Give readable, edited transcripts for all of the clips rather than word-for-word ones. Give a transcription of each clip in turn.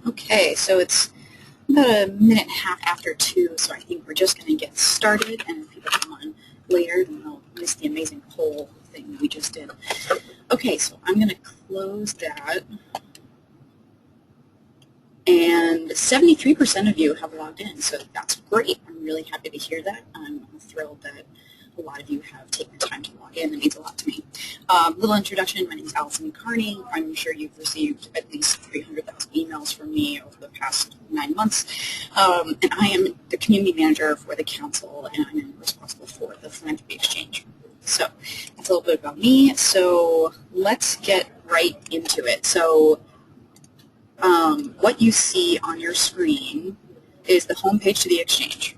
Okay, so it's about a minute and a half after 2, so I think we're just going to get started, and if people come on later, then they'll miss the amazing poll thing we just did. Okay, so I'm going to close that, and 73% of you have logged in, so that's great. I'm really happy to hear that. I'm thrilled that a lot of you have taken the time to log in. It means a lot to me. Little introduction, my name is Allison Carney. I'm sure you've received at least 300,000 emails from me over the past 9 months. And I am the community manager for the council, and I'm responsible for the Philanthropy Exchange. So that's a little bit about me. So let's get right into it. So what you see on your screen is the homepage to the exchange.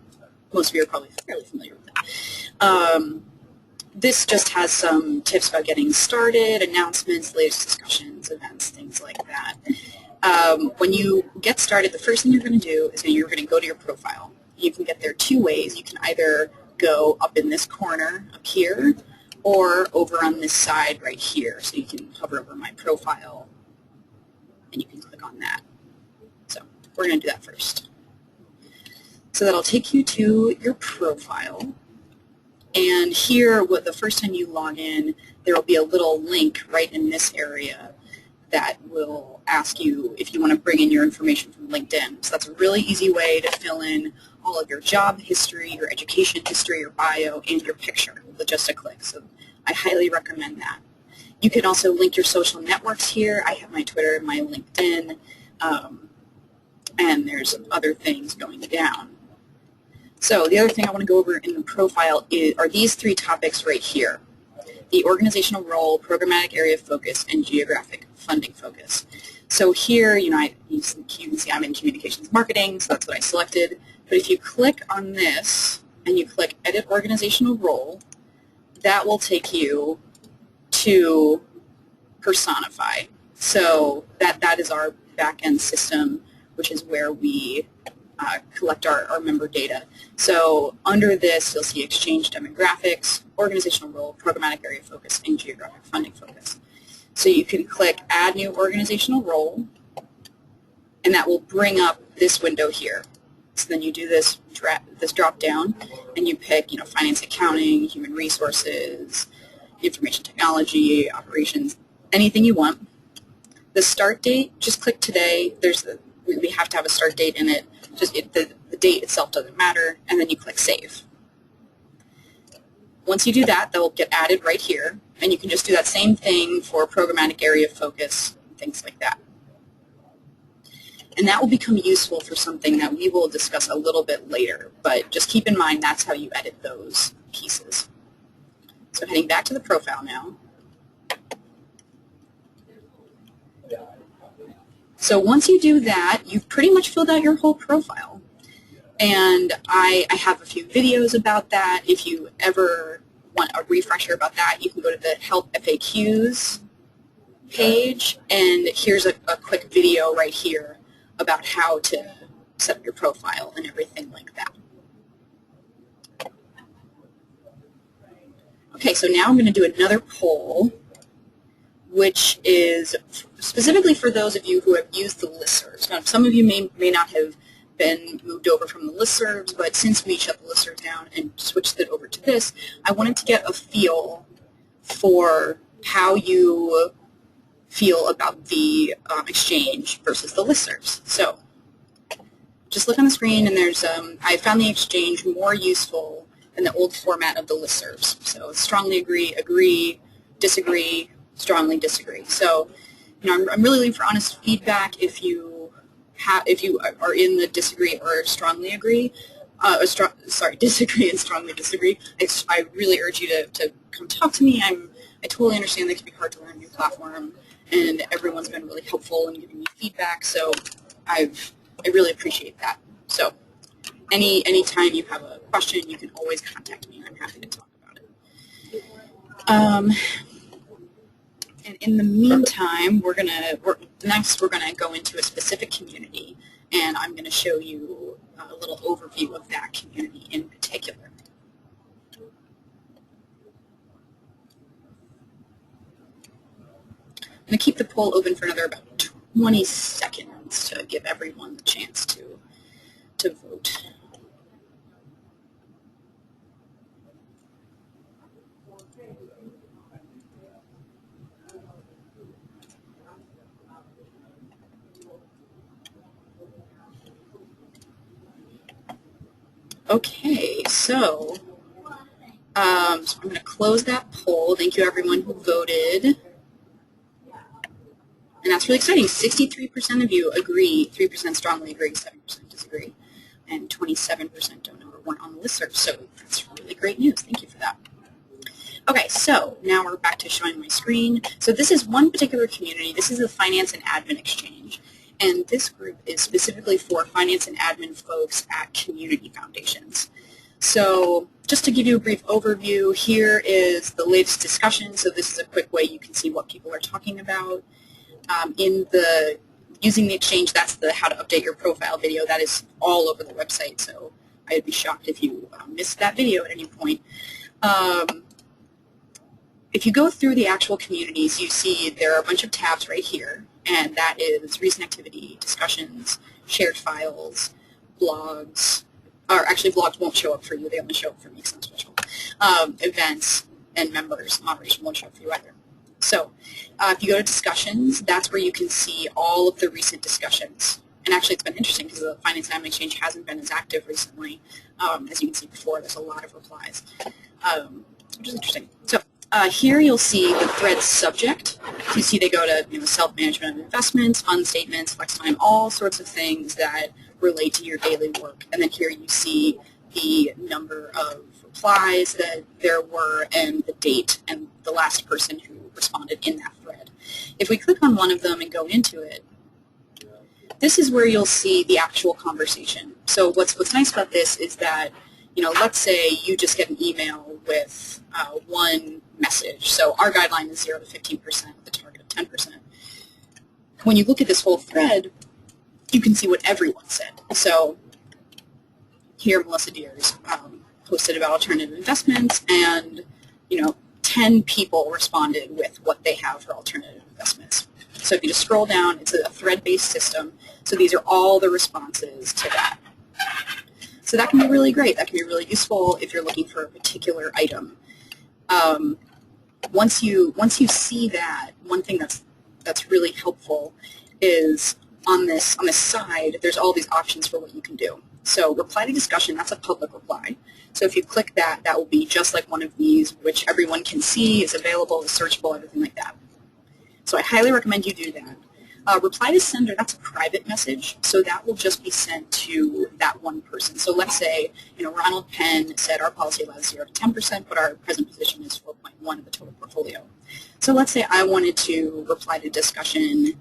Most of you are probably fairly familiar with that. This just has some tips about getting started, announcements, latest discussions, events, things like that. When you get started, the first thing you're going to do is you're going to go to your profile. You can get there 2 ways. You can either go up in this corner up here or over on this side right here. So you can hover over my profile and you can click on that. So we're going to do that first. So that'll take you to your profile. And here, the first time you log in, there will be a little link right in this area that will ask you if you want to bring in your information from LinkedIn. So that's a really easy way to fill in all of your job history, your education history, your bio, and your picture with just a click. So I highly recommend that. You can also link your social networks here. I have my Twitter, my LinkedIn, and there's other things going down. So the other thing I want to go over in the profile are these 3 topics right here: the organizational role, programmatic area of focus, and geographic funding focus. So here, you can see I'm in communications marketing, so that's what I selected. But if you click on this and you click Edit Organizational Role, that will take you to Personify. So that is our back-end system, which is where we collect our member data. So under this, you'll see exchange demographics, organizational role, programmatic area focus, and geographic funding focus. So you can click Add New Organizational Role, and that will bring up this window here. So then you do this drop down, and you pick, finance, accounting, human resources, information technology, operations, anything you want. The start date, just click today. We have to have a start date in it. The date itself doesn't matter, and then you click Save. Once you do that, they'll get added right here, and you can just do that same thing for programmatic area of focus, and things like that. And that will become useful for something that we will discuss a little bit later, but just keep in mind that's how you edit those pieces. So heading back to the profile now. So once you do that, you've pretty much filled out your whole profile. And I have a few videos about that. If you ever want a refresher about that, you can go to the Help FAQs page, and here's a quick video right here about how to set up your profile and everything like that. Okay, so now I'm going to do another poll, which is specifically for those of you who have used the listservs. Now, some of you may not have been moved over from the listservs, but since we shut the listserv down and switched it over to this, I wanted to get a feel for how you feel about the exchange versus the listservs. So just look on the screen, and there's I found the exchange more useful than the old format of the listservs. So strongly agree, agree, disagree, strongly disagree. So, I'm really looking for honest feedback. If you are in the disagree or strongly agree, disagree and strongly disagree, I really urge you to come talk to me. I totally understand that it can be hard to learn a new platform, and everyone's been really helpful in giving me feedback. So, I really appreciate that. So, anytime you have a question, you can always contact me. I'm happy to talk about it. And in the meantime, next we're gonna go into a specific community, and I'm gonna show you a little overview of that community in particular. I'm gonna keep the poll open for another about 20 seconds to give everyone the chance to vote. Okay, so I'm going to close that poll. Thank you, everyone who voted. And that's really exciting. 63% of you agree, 3% strongly agree, 7% disagree, and 27% don't know or weren't on the listserv. So that's really great news. Thank you for that. Okay, so now we're back to showing my screen. So this is one particular community. This is the Finance and Admin Exchange. And this group is specifically for finance and admin folks at community foundations. So just to give you a brief overview, here is the latest discussion. So this is a quick way you can see what people are talking about. Using the exchange, that's the how to update your profile video. That is all over the website, so I'd be shocked if you missed that video at any point. If you go through the actual communities, you see there are a bunch of tabs right here, and that is recent activity, discussions, shared files, blogs, or actually blogs won't show up for you, they only show up for me because I'm special. Events and members, moderation won't show up for you either. So if you go to discussions, that's where you can see all of the recent discussions. And actually it's been interesting because the Finance and Admin Exchange hasn't been as active recently. As you can see before, there's a lot of replies, which is interesting. So here you'll see the thread subject. So you see they go to self-management of investments, fund statements, flex time, all sorts of things that relate to your daily work. And then here you see the number of replies that there were and the date and the last person who responded in that thread. If we click on one of them and go into it, this is where you'll see the actual conversation. So what's nice about this is that, let's say you just get an email with one message. So our guideline is 0 to 15% with a target of 10%. When you look at this whole thread, you can see what everyone said. So here Melissa Deers posted about alternative investments, and 10 people responded with what they have for alternative investments. So if you just scroll down, it's a thread-based system. So these are all the responses to that. So that can be really great. That can be really useful if you're looking for a particular item. Once you see that, one thing that's really helpful is on this side, there's all these options for what you can do. So reply to discussion, that's a public reply. So if you click that, that will be just like one of these, which everyone can see, is available, is searchable, everything like that. So I highly recommend you do that. Reply to sender, that's a private message, so that will just be sent to that one person. So let's say, Ronald Penn said our policy allows 0 to 10%, but our present position is 4.1 of the total portfolio. So let's say I wanted to reply to discussion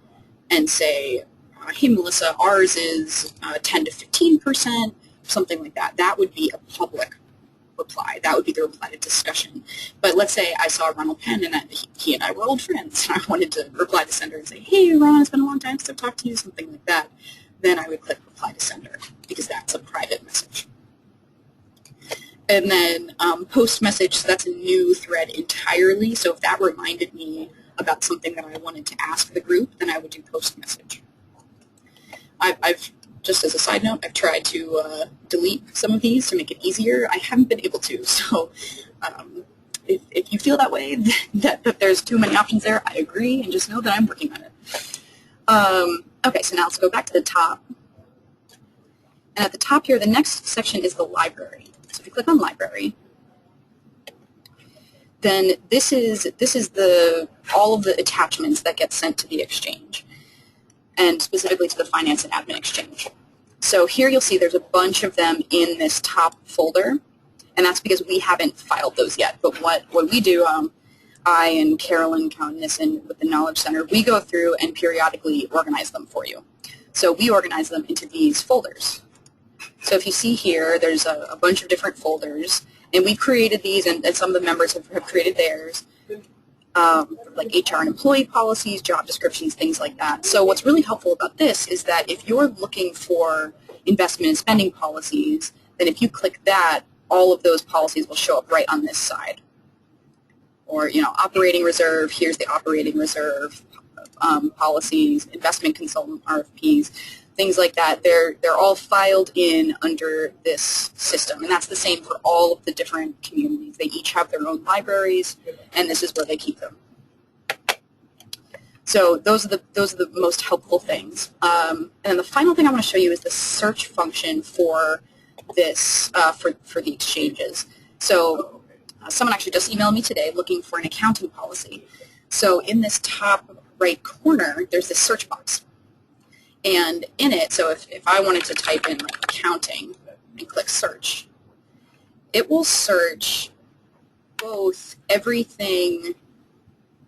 and say, hey Melissa, ours is 10 to 15%, something like that. That would be a public reply. That would be the reply to discussion. But let's say I saw Ronald Penn and he and I were old friends, and I wanted to reply to sender and say, hey Ron, it's been a long time since I've talked to you, something like that. Then I would click reply to sender because that's a private message. And then post message, so that's a new thread entirely. So if that reminded me about something that I wanted to ask the group, then I would do post message. I've just as a side note, I've tried to delete some of these to make it easier. I haven't been able to, so if you feel that way, that there's too many options there, I agree, and just know that I'm working on it. Okay, so now let's go back to the top. And at the top here, the next section is the library. So if you click on library, then this is all of the attachments that get sent to the exchange, and specifically to the Finance and Admin Exchange. So here you'll see there's a bunch of them in this top folder, and that's because we haven't filed those yet. But what we do, I and Carolyn Cowan-Nissen with the Knowledge Center, we go through and periodically organize them for you. So we organize them into these folders. So if you see here, there's a bunch of different folders, and we created these, and some of the members have created theirs. Like HR and employee policies, job descriptions, things like that. So what's really helpful about this is that if you're looking for investment and spending policies, then if you click that, all of those policies will show up right on this side. Or, operating reserve, here's the operating reserve policies, investment consultant RFPs, things like that. They're all filed in under this system, and that's the same for all of the different communities. They each have their own libraries, and this is where they keep them. So those are the most helpful things. And then the final thing I want to show you is the search function for this for the exchanges. So someone actually just emailed me today looking for an accounting policy. So in this top right corner, there's this search box. And in it, so if I wanted to type in like accounting and click search, it will search both everything.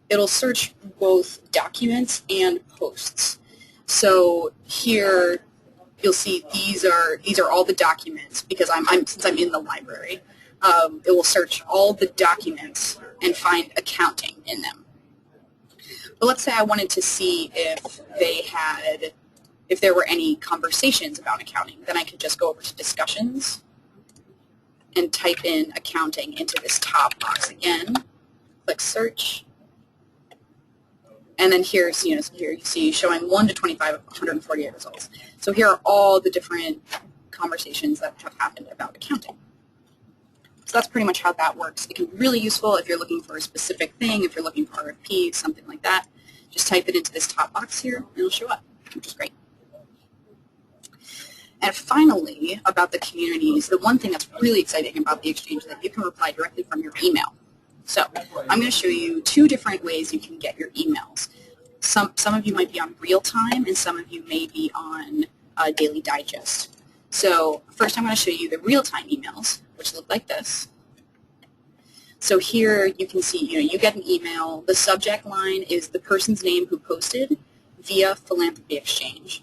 It'll search both documents and posts. So here you'll see these are all the documents because since I'm in the library. It will search all the documents and find accounting in them. But let's say I wanted to see if there were any conversations about accounting, then I could just go over to discussions and type in accounting into this top box again, click search, and then here you see showing 1 to 25 of 148 results. So here are all the different conversations that have happened about accounting. So that's pretty much how that works. It can be really useful if you're looking for a specific thing, if you're looking for RFPs, something like that. Just type it into this top box here, and it'll show up, which is great. And finally, about the communities, the one thing that's really exciting about the Exchange is that you can reply directly from your email. So I'm going to show you 2 different ways you can get your emails. Some of you might be on real time, and some of you may be on Daily Digest. So first I'm going to show you the real-time emails, which look like this. So here you can see, you get an email. The subject line is the person's name who posted via Philanthropy Exchange.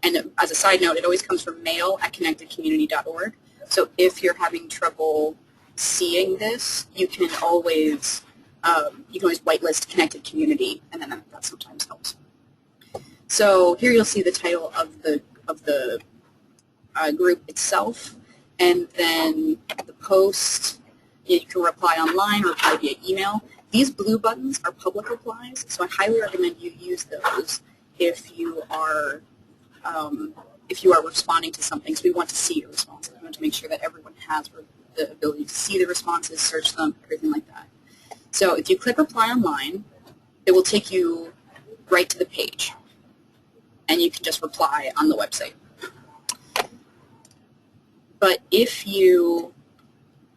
And as a side note, it always comes from mail@connectedcommunity.org. So if you're having trouble seeing this, you can always whitelist Connected Community, and then that sometimes helps. So here you'll see the title of the group itself, and then the post. You can reply online or reply via email. These blue buttons are public replies, so I highly recommend you use those if you are responding to something. So we want to see your responses. We want to make sure that everyone has the ability to see the responses, search them, everything like that. So if you click reply online, it will take you right to the page, and you can just reply on the website. But if you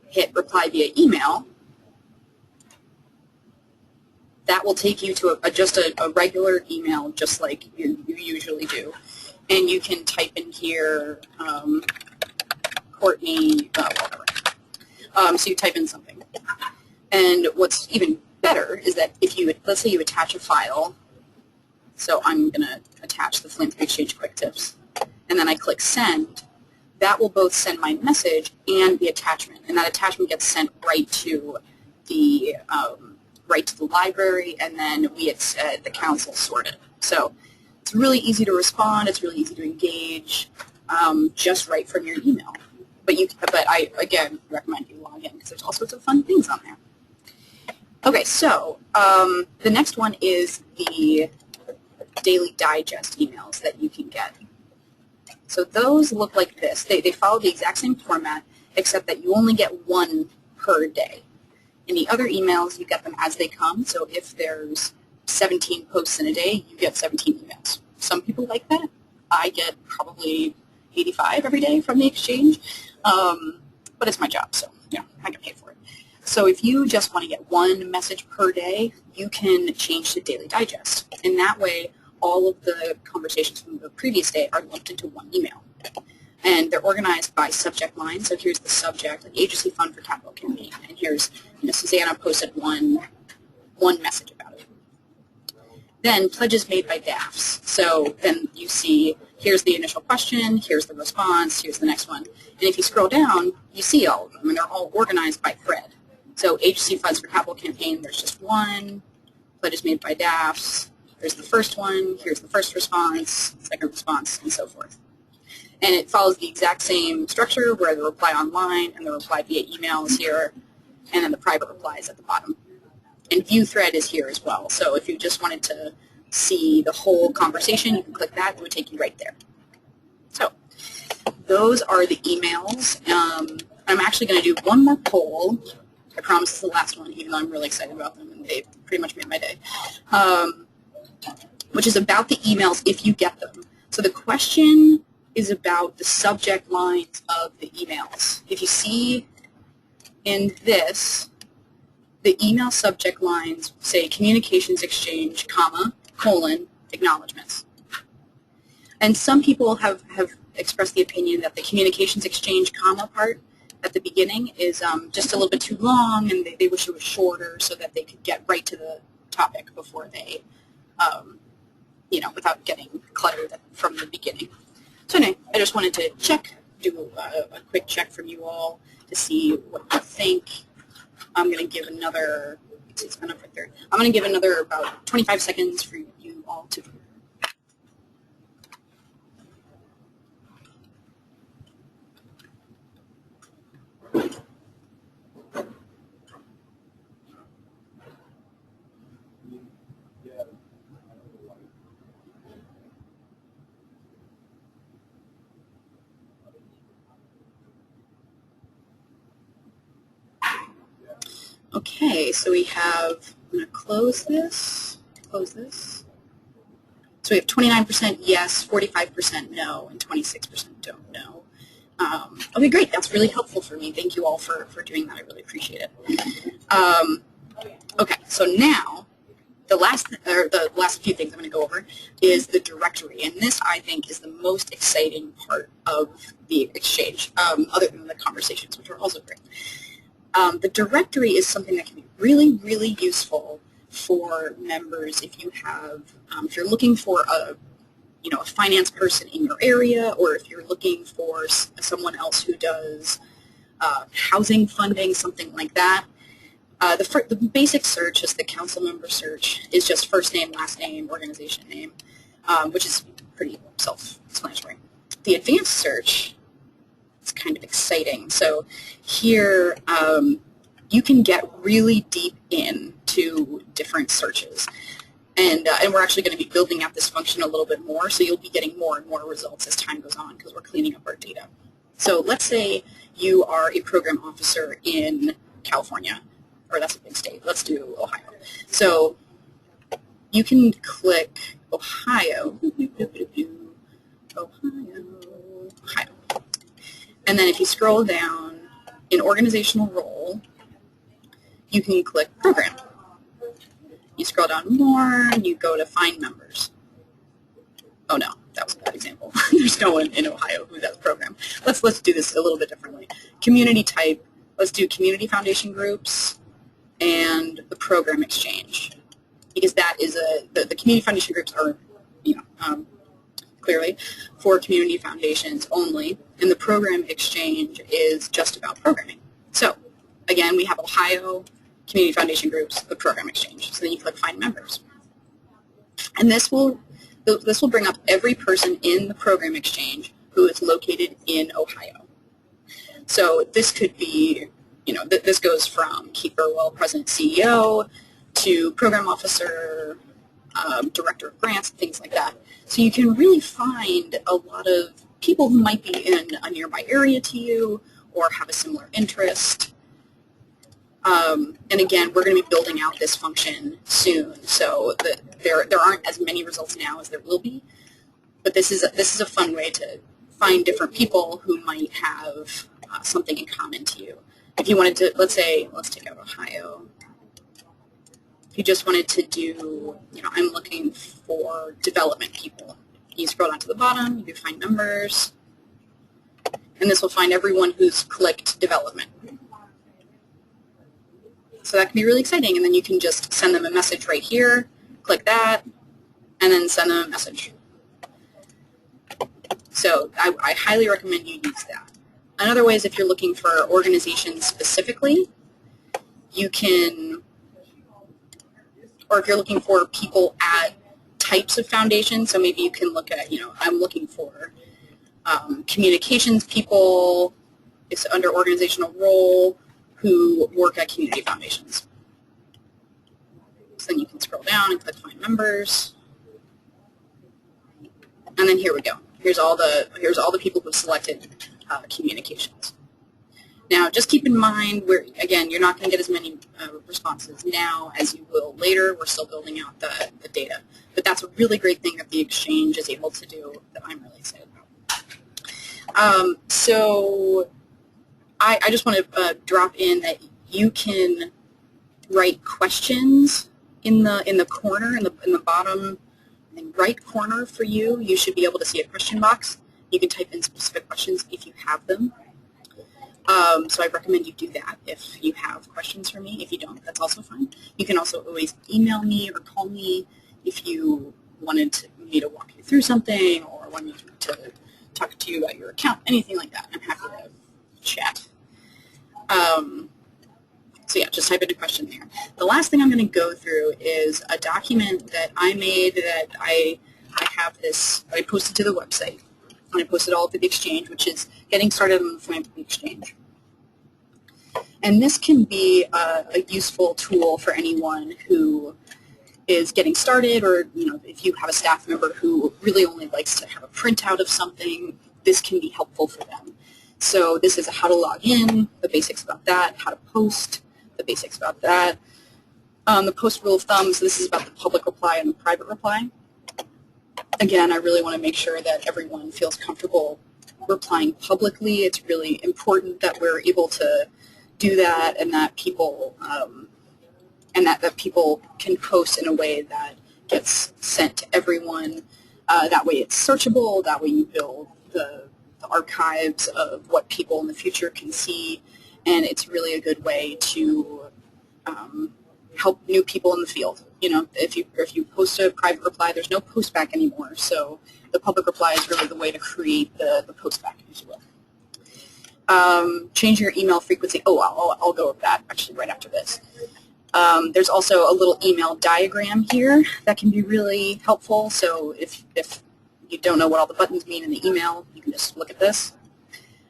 hit reply via email, that will take you to just a regular email, just like you usually do. And you can type in here, Courtney, whatever. So you type in something. And what's even better is that if let's say you attach a file, so I'm going to attach the Philanthropy Exchange Quick Tips, and then I click send, that will both send my message and the attachment, and that attachment gets sent right to the library, and then we at the council sort it. So it's really easy to respond. It's really easy to engage, just right from your email. But I again recommend you log in because there's all sorts of fun things on there. Okay, so the next one is the Daily Digest emails that you can get. So those look like this. They follow the exact same format, except that you only get 1 per day. In the other emails, you get them as they come. So if there's 17 posts in a day, you get 17 emails. Some people like that. I get probably 85 every day from the Exchange, but it's my job, so I get paid for it. So if you just want to get 1 message per day, you can change to Daily Digest. And that way, all of the conversations from the previous day are lumped into 1 email. And they're organized by subject line. So here's the subject, an agency fund for capital campaign. And here's, Susanna posted one message about it. Then pledges made by DAFs. So then you see, here's the initial question, here's the response, here's the next one. And if you scroll down, you see all of them, and they're all organized by thread. So agency funds for capital campaign, there's just 1. Pledges made by DAFs, there's the first one, here's the first response, second response, and so forth. And it follows the exact same structure where the reply online and the reply via email is here, and then the private reply is at the bottom. And view thread is here as well. So if you just wanted to see the whole conversation, you can click that. It would take you right there. So those are the emails. I'm actually going to do one more poll. I promise it's the last one, even though I'm really excited about them, and they pretty much made my day, which is about the emails if you get them. So the question is about the subject lines of the emails. If you see in this, the email subject lines say communications exchange, comma, colon, acknowledgments. And some people have expressed the opinion that the communications exchange, comma part at the beginning is just a little bit too long, and they wish it was shorter so that they could get right to the topic before they, you know, without getting cluttered from the beginning. So anyway, I just wanted to check, do a quick check from you all to see what you think. I'm going to give another, it's been up for third. I'm going to give another about 25 seconds for you all to vote. Okay, so we have, I'm going to close this. So we have 29% yes, 45% no, and 26% don't know. Okay, great. That's really helpful for me. Thank you all for doing that. I really appreciate it. Okay, so now the last few things I'm going to go over is the directory, and this I think is the most exciting part of the exchange, other than the conversations, which are also great. The directory is something that can be really, really useful for members if you have, if you're looking for a finance person in your area, or if you're looking for someone else who does housing funding, something like that. The basic search is the council member search, is just first name, last name, organization name, which is pretty self-explanatory. The advanced search, it's kind of exciting. So here you can get really deep into different searches. And we're actually going to be building out this function a little bit more, so you'll be getting more and more results as time goes on because we're cleaning up our data. So let's say you are a program officer in California, or that's a big state. Let's do Ohio. So you can click Ohio. Ohio. And then if you scroll down in organizational role, you can click program. You scroll down more, and you go to find members. Oh no, that was a bad example. There's no one in Ohio who does program. Let's do this a little bit differently. Community type. Let's do community foundation groups and the program exchange, because that is the community foundation groups are, clearly for community foundations only, and the program exchange is just about programming. So again, we have Ohio, community foundation groups, the program exchange. So then you click find members. And this will bring up every person in the program exchange who is located in Ohio. So this could be, this goes from Keith Burwell, President CEO, to program officer, director of grants, things like that. So you can really find a lot of people who might be in a nearby area to you or have a similar interest. And again, we're going to be building out this function soon, so that there aren't as many results now as there will be. But this is a fun way to find different people who might have something in common to you. If you wanted to, let's take out Ohio. If you just wanted to do, I'm looking for development people. You scroll down to the bottom, you do find members, and this will find everyone who's clicked development. So that can be really exciting, and then you can just send them a message right here, click that, and then send them a message. So I highly recommend you use that. Another way is if you're looking for organizations specifically, you can, or if you're looking for people at types of foundations, so maybe you can look at, I'm looking for communications people, it's under organizational role, who work at community foundations. So then you can scroll down and click find members. And then here we go. Here's all the people who selected communications. Now, just keep in mind, again, you're not going to get as many responses now as you will later. We're still building out the data. But that's a really great thing that the Exchange is able to do that I'm really excited about. So I just want to drop in that you can write questions in the corner, in the bottom right corner for you. You should be able to see a question box. You can type in specific questions if you have them. So I recommend you do that if you have questions for me. If you don't, that's also fine. You can also always email me or call me if you wanted me to walk you through something or wanted to talk to you about your account, anything like that. I'm happy to chat. So yeah, just type in a question there. The last thing I'm going to go through is a document that I made that I have this, I posted to the website. And I posted all over the Exchange, which is getting started on the Philanthropy Exchange. And this can be a useful tool for anyone who is getting started, or if you have a staff member who really only likes to have a printout of something, this can be helpful for them. So this is how to log in, the basics about that, how to post, the basics about that. The post rule of thumb, so this is about the public reply and the private reply. Again, I really want to make sure that everyone feels comfortable replying publicly. It's really important that we're able to do that, and that people that people can post in a way that gets sent to everyone. That way it's searchable. That way you build the archives of what people in the future can see, and it's really a good way to help new people in the field. If you post a private reply, there's no postback anymore, so the public reply is really the way to create the postback, if you will. Change your email frequency. Oh, I'll go over that actually right after this. There's also a little email diagram here that can be really helpful, so if you don't know what all the buttons mean in the email, you can just look at this.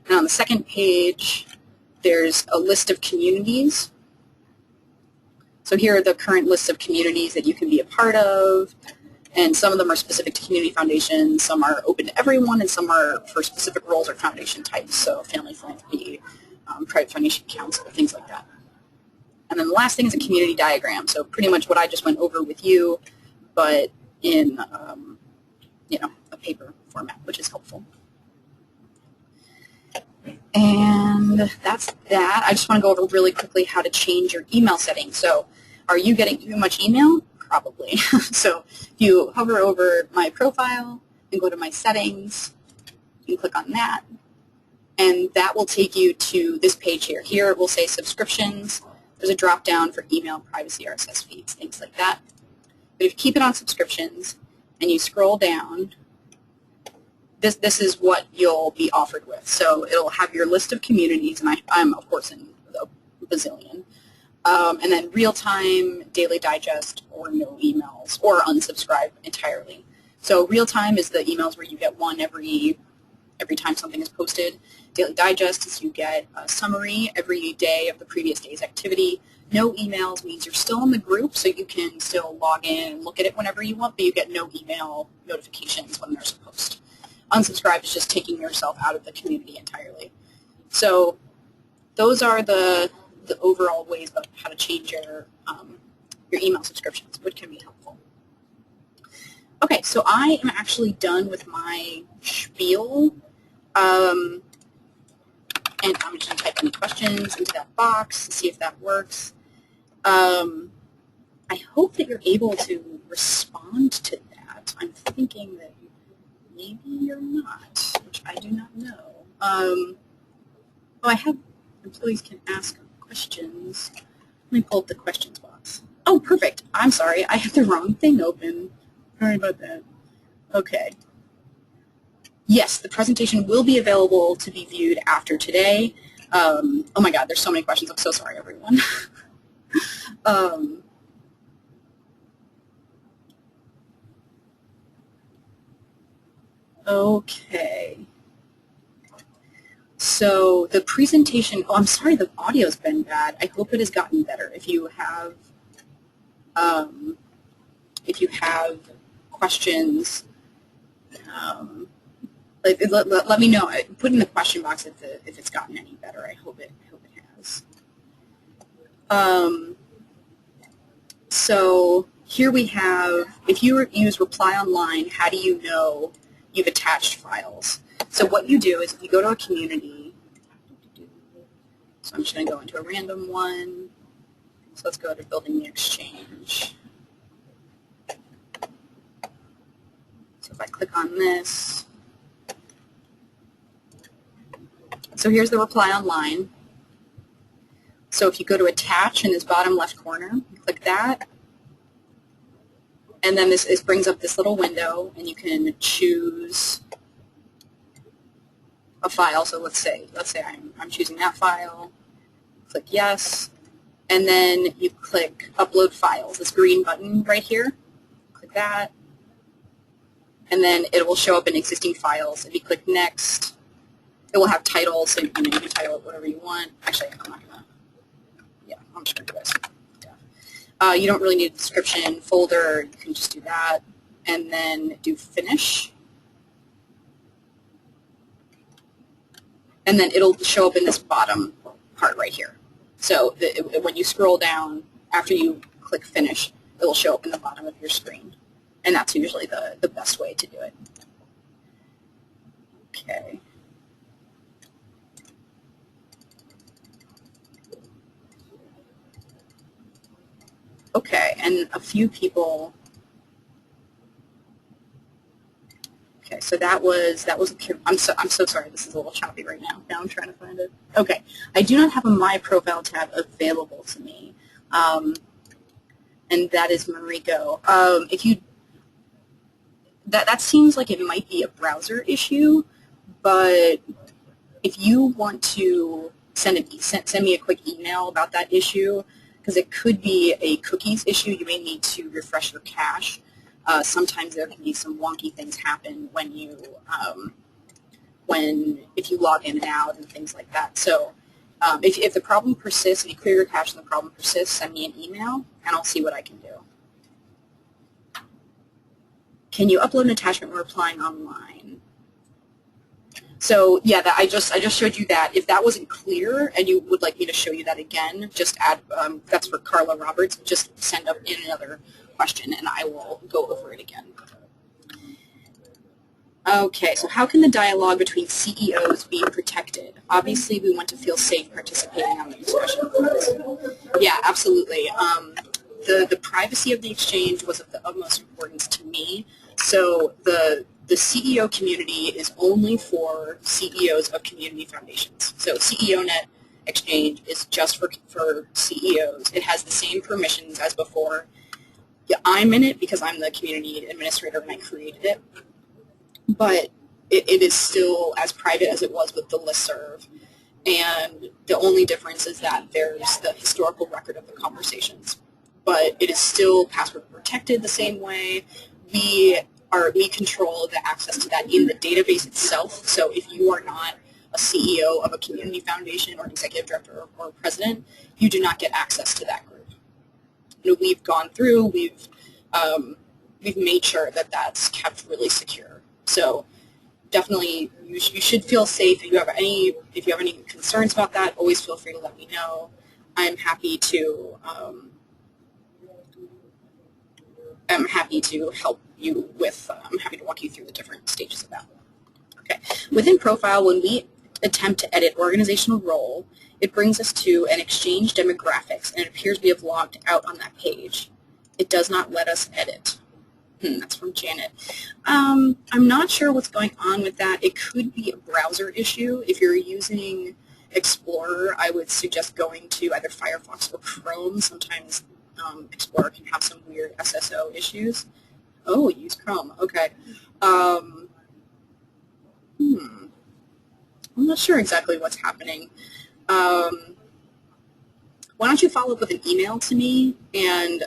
And on the second page, there's a list of communities. So here are the current lists of communities that you can be a part of, and some of them are specific to community foundations, some are open to everyone, and some are for specific roles or foundation types, so family philanthropy, private foundation council, things like that. And then the last thing is a community diagram, so pretty much what I just went over with you, but in a paper format, which is helpful. And that's that. I just want to go over really quickly how to change your email settings. So are you getting too much email? Probably. So if you hover over my profile and go to my settings, you can click on that, and that will take you to this page here. Here it will say subscriptions. There's a drop down for email, privacy, RSS feeds, things like that. But if you keep it on subscriptions and you scroll down, this is what you'll be offered with. So it'll have your list of communities, and I'm of course in a bazillion. And then real-time, daily digest, or no emails, or unsubscribe entirely. So real-time is the emails where you get one every time something is posted. Daily digest is you get a summary every day of the previous day's activity. No emails means you're still in the group, so you can still log in and look at it whenever you want, but you get no email notifications when there's a post. Unsubscribe is just taking yourself out of the community entirely. So those are the overall ways of how to change your email subscriptions, which can be helpful. Okay, so I am actually done with my spiel, and I'm just going to type any questions into that box to see if that works. I hope that you're able to respond to that. I'm thinking that maybe you're not, which I do not know. I have employees can ask questions. Let me pull up the questions box. Oh, perfect. I'm sorry. I have the wrong thing open. Sorry about that. Okay. Yes, the presentation will be available to be viewed after today. Oh my God, there's so many questions. I'm so sorry, everyone. Okay. So the presentation, oh, I'm sorry, the audio's been bad. I hope it has gotten better. If you have questions, Let me know. Put in the question box if it's gotten any better. I hope it has. So here we have, if you use reply online, how do you know you've attached files? So what you do is if you go to a community, so I'm just going to go into a random one. So let's go to building the exchange. So if I click on this, so here's the reply online. So if you go to attach in this bottom left corner, click that, and then this brings up this little window, and you can choose a file. So let's say I'm choosing that file. Click yes, and then you click upload files. This green button right here. Click that, and then it will show up in existing files. If you click next, it will have titles, so you can title it whatever you want. Actually, I'm not gonna. Yeah, I'm just gonna do this. Yeah. You don't really need a description folder. You can just do that, and then do finish. And then it'll show up in this bottom part right here. So when you scroll down, after you click finish, it will show up in the bottom of your screen. And that's usually the best way to do it. Okay. Okay, and a few people. Okay, so that was. I'm so sorry. This is a little choppy right now. Now I'm trying to find it. Okay, I do not have a My Profile tab available to me, and that is Mariko. If you that seems like it might be a browser issue, but if you want to send me a quick email about that issue, because it could be a cookies issue, you may need to refresh your cache. Sometimes there can be some wonky things happen when you if you log in and out and things like that. So if the problem persists, if you clear your cache and the problem persists, send me an email and I'll see what I can do. Can you upload an attachment when replying online? So yeah, I just showed you that. If that wasn't clear and you would like me to show you that again, just add, that's for Carla Roberts, just send up in another question and I will go over it again. Okay, so how can the dialogue between CEOs be protected? Obviously, we want to feel safe participating on the discussion forums. Yeah, absolutely. The privacy of the exchange was of the utmost importance to me. So the CEO community is only for CEOs of community foundations. So CEONet Exchange is just for CEOs. It has the same permissions as before. Yeah, I'm in it because I'm the community administrator and I created it. But it is still as private as it was with the listserv. And the only difference is that there's the historical record of the conversations. But it is still password protected the same way. We control the access to that in the database itself. So if you are not a CEO of a community foundation or an executive director or president, you do not get access to that group. You know, we've gone through, we've made sure that that's kept really secure. So definitely, you should feel safe. If you have any concerns about that, always feel free to let me know. I'm happy to help you with. I'm happy to walk you through the different stages of that. Okay. Within Profile, when we attempt to edit organizational role, it brings us to an exchange demographics, and it appears we have logged out on that page. It does not let us edit. That's from Janet. I'm not sure what's going on with that. It could be a browser issue. If you're using Explorer, I would suggest going to either Firefox or Chrome. Sometimes Explorer can have some weird SSO issues. Oh, use Chrome. Okay. I'm not sure exactly what's happening. Why don't you follow up with an email to me, and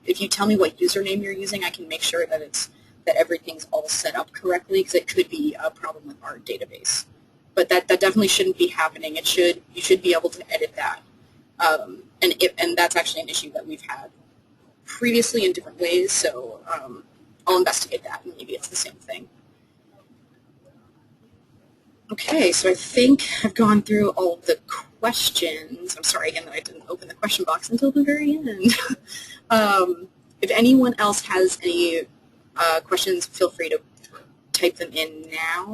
if you tell me what username you're using, I can make sure that everything's all set up correctly, because it could be a problem with our database. But that definitely shouldn't be happening. You should be able to edit that, and that's actually an issue that we've had previously in different ways. So I'll investigate that, and maybe it's the same thing. Okay, so I think I've gone through all of the questions. I'm sorry again that I didn't open the question box until the very end. If anyone else has any questions, feel free to type them in now.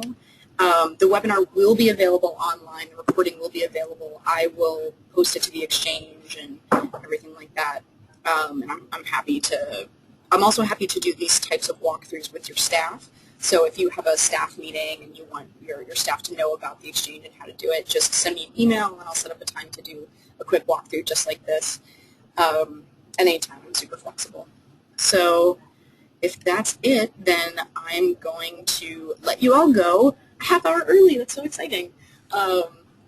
The webinar will be available online. The recording will be available. I will post it to the exchange and everything like that. And I'm happy to. I'm also happy to do these types of walkthroughs with your staff. So if you have a staff meeting and you want your staff to know about the exchange and how to do it, just send me an email and I'll set up a time to do a quick walkthrough just like this. And anytime, I'm super flexible. So if that's it, then I'm going to let you all go a half hour early. That's so exciting.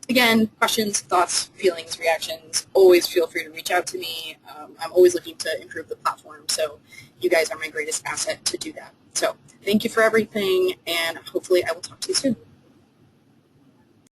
Again, questions, thoughts, feelings, reactions, always feel free to reach out to me. I'm always looking to improve the platform, so you guys are my greatest asset to do that. So thank you for everything, and hopefully I will talk to you soon.